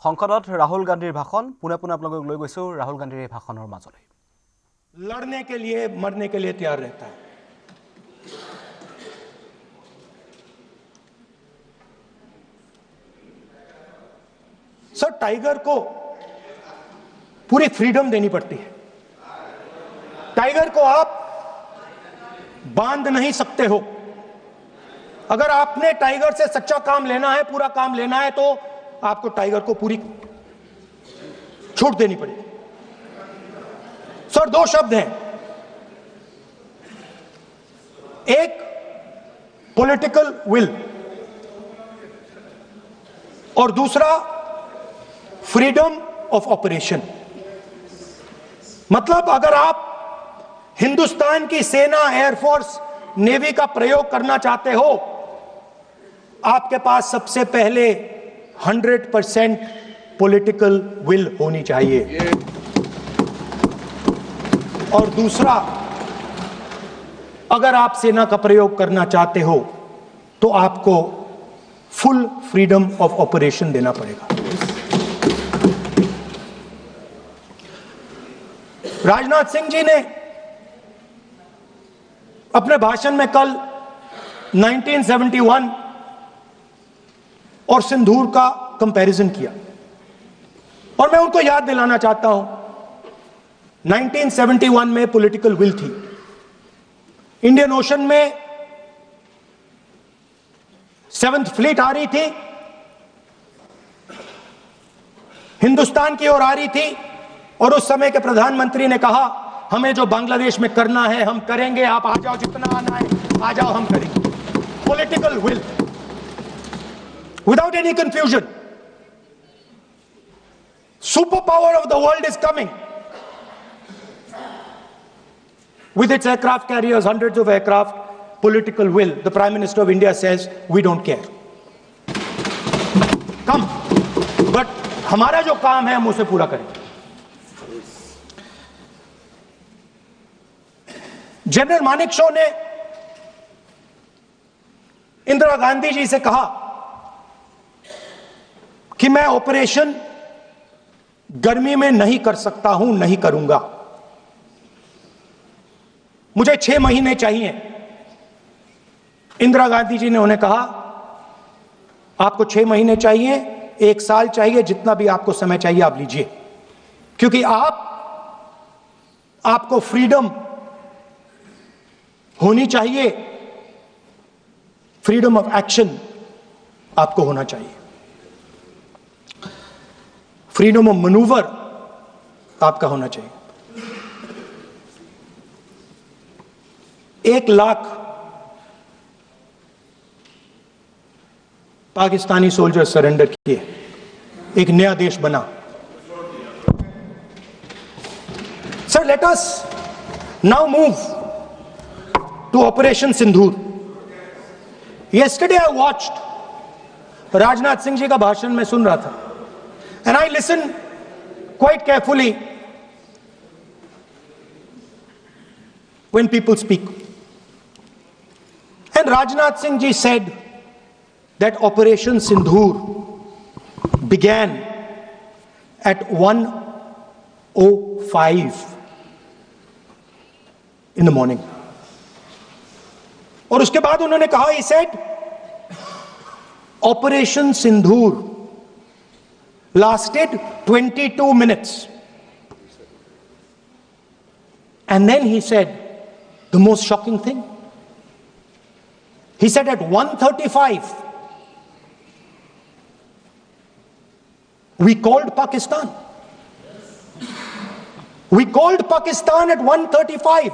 সংসদত राहुल गांधीर भाषण पुणे पुणे आपलोगक লৈ গৈছো राहुल गांधीर এই ভাষণৰ মাজলৈ। लड़ने के लिए मरने के लिए तैयार रहता है। सर, टाइगर को पूरी फ्रीडम देनी पड़ती है। टाइगर को आप बांध नहीं सकते हो। अगर आपने टाइगर से सच्चा काम लेना है, पूरा काम लेना है, तो आपको टाइगर को पूरी छूट देनी पड़ेगी। सर, दो शब्द हैं, एक पॉलिटिकल विल और दूसरा फ्रीडम ऑफ ऑपरेशन। मतलब अगर आप हिंदुस्तान की सेना, एयरफोर्स, नेवी का प्रयोग करना चाहते हो, आपके पास सबसे पहले 100% पॉलिटिकल विल होनी चाहिए और दूसरा, अगर आप सेना का प्रयोग करना चाहते हो तो आपको फुल फ्रीडम ऑफ ऑपरेशन देना पड़ेगा। राजनाथ सिंह जी ने अपने भाषण में कल 1971 और सिंदूर का कंपैरिजन किया और मैं उनको याद दिलाना चाहता हूं, 1971 में पॉलिटिकल विल थी। इंडियन ओशन में 7th फ्लीट आ रही थी, हिंदुस्तान की ओर आ रही थी और उस समय के प्रधानमंत्री ने कहा, हमें जो बांग्लादेश में करना है हम करेंगे, आप आ जाओ, जितना आना है आ जाओ, हम करेंगे। Political will without any confusion. Superpower of the world is coming with its aircraft carriers, hundreds of aircraft. Political will. The Prime Minister of India says we don't care. Come, but हमारा जो काम है हम उसे पूरा करेंगे। General Manekshaw ने इंदिरा गांधी जी से कहा कि मैं ऑपरेशन गर्मी में नहीं कर सकता हूं, नहीं करूंगा, मुझे 6 महीने चाहिए। इंदिरा गांधी जी ने उन्हें कहा, आपको 6 महीने चाहिए, 1 साल चाहिए, जितना भी आपको समय चाहिए आप लीजिए, क्योंकि आपको फ्रीडम होनी चाहिए, फ्रीडम ऑफ एक्शन आपको होना चाहिए, फ्रीडम ऑफ मैनूवर आपका होना चाहिए। 1 लाख पाकिस्तानी सोल्जर सरेंडर किए, एक नया देश बना। Sir, let us now move to operation Sindoor. Yesterday I watched Rajnath Singh ji का भाषण में सुन रहा था and I listened quite carefully when people speak. And Rajnath Singh ji said that Operation Sindoor began at 1:05 in the morning. और उसके बाद उन्होंने कहा, he said Operation Sindoor lasted 22 minutes. And then he said the most shocking thing. He said at 1:35 we called Pakistan. We called Pakistan at 1:35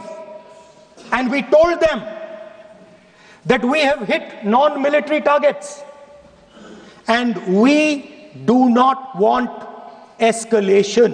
and we told them that we have hit non-military targets and we do not want escalation.